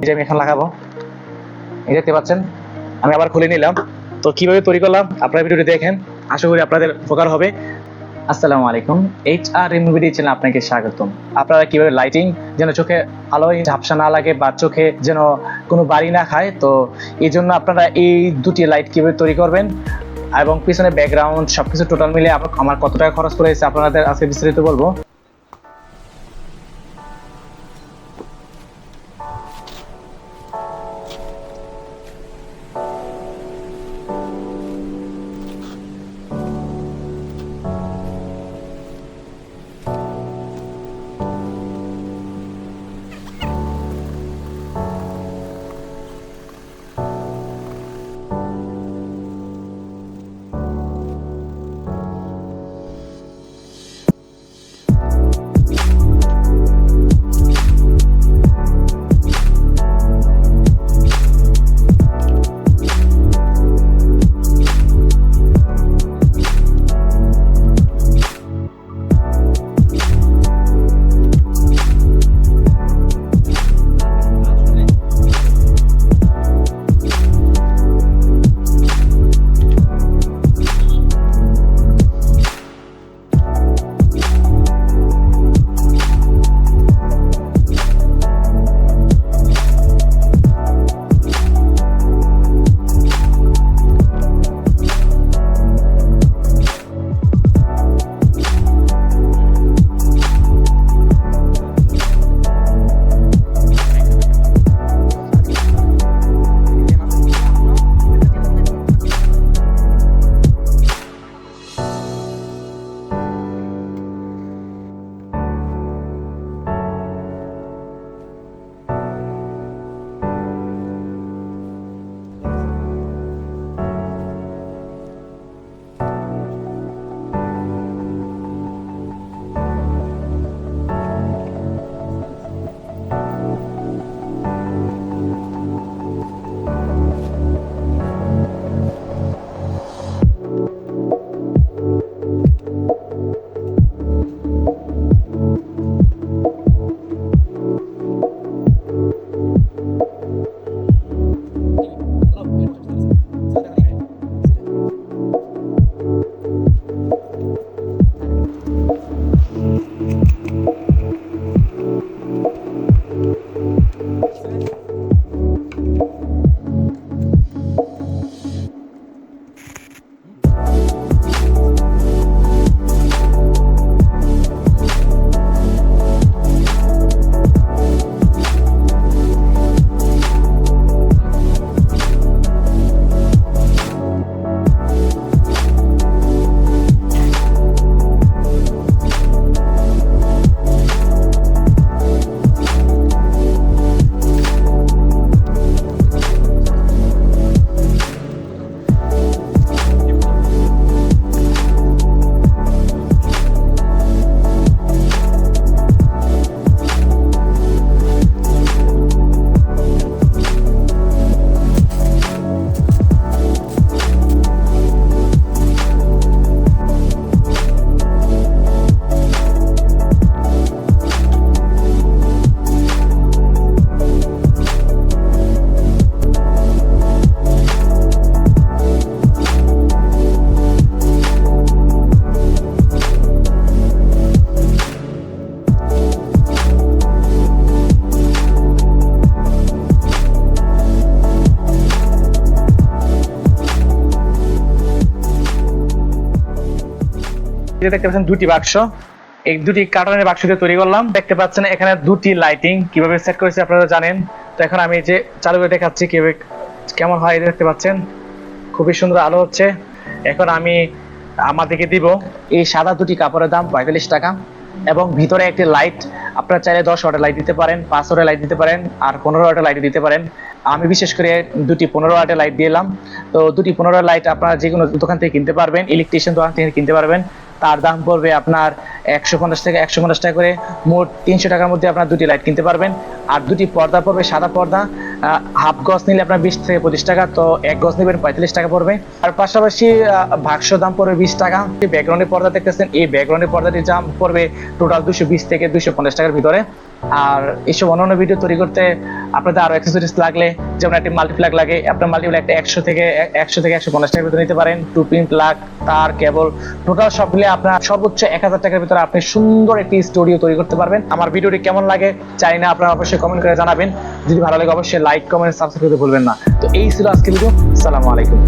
এটা আমি এখন লাগাবো। এই দেখতে পাচ্ছেন আমি আবার খুলে নিলাম। তো কিভাবে তৈরি করলাম আপনারা ভিডিওটি দেখেন, আশা করি আপনাদের উপকার হবে। আসসালামু আলাইকুম, HR রিমুভিডি চ্যানেলে আপনাকে স্বাগতম। আপনারা কিভাবে লাইটিং যেন চোখে আলোয় ঝাপসা না লাগে বা চোখে যেন কোনো বাড়ি না খায়, তো এই জন্য আপনারা এই দুটি লাইট কিভাবে তৈরি করবেন এবং পিছনে ব্যাকগ্রাউন্ড সবকিছু টোটাল মিলে আমার কত টাকা খরচ করেছে আপনাদের আজকে বিস্তারিত বলবো। দেখতে পাচ্ছেন দুটি বাক্স, এই দুটি কার্টনের বাক্স দিয়ে তৈরি করলাম। দেখতে পাচ্ছেন এখানে দুটি লাইটিং কিভাবে সেট করেছে আপনারা জানেন। তো এখন আমি যে চালু করে দেখাচ্ছি কিভাবে কেমন হয়। দেখতে পাচ্ছেন খুবই সুন্দর আলো হচ্ছে। এখন আমি আমাদেরকে দিব এই সাদা দুটি কাপড়ের দাম 45 টাকা এবং ভিতরে একটি লাইট আপনারা চাইলে 10 ওয়াটের লাইট দিতে পারেন, 5 ওয়াটের লাইট দিতে পারেন, আর 15 ওয়াটের লাইট দিতে পারেন। আমি বিশেষ করে দুটি 15 ওয়াটের লাইট দিলাম। তো দুটি 15 লাইট আপনারা যে কোনো দোকান থেকে কিনতে পারবেন, ইলেকট্রিশিয়ান দোকান থেকে কিনতে পারবেন। তার দাম পড়বে আপনার 150 থেকে 150 টাকা করে, মোট 300 টাকার মধ্যে আপনার দুটি লাইট কিনতে পারবেন। আর দুটি পর্দা পড়বে সাদা পর্দা, হাফ গজ নিলে আপনার 20 থেকে 25 টাকা, তো 1 গজ নেবেন 45 টাকা পড়বে। আর পাশাপাশি বাক্স দাম পড়বে 20 টাকা। ব্যাকগ্রাউন্ডের পর্দা দেখতেছেন, এই ব্যাকগ্রাউন্ডের পর্দাটির দাম পড়বে টোটাল 220 থেকে 250 টাকার ভিতরে। আর এইসব অন্যান্য ভিডিও তৈরি করতে আপনাদের আরো অ্যাক্সেসরিজ লাগলে, যেমন একটি মাল্টিপ্লাগ লাগে, আপনার মাল্টিপ্লাগ একটা 100 থেকে 150 টাকার ভিতরে নিতে পারেন। 2 পিন প্লাগ, তার, কেবল, টোটাল সব মিলে আপনার সর্বোচ্চ 1000 টাকার ভিতরে আপনি সুন্দর একটি স্টুডিও তৈরি করতে পারবেন। আমার ভিডিওটি কেমন লাগে চাই না আপনারা অবশ্যই কমেন্ট করে জানাবেন। যদি ভালো লাগে অবশ্যই লাইক, কমেন্ট, সাবস্ক্রাইব করতে ভুলবেন না। তো এই ছিল আজকের ভিডিও। আসসালামু আলাইকুম।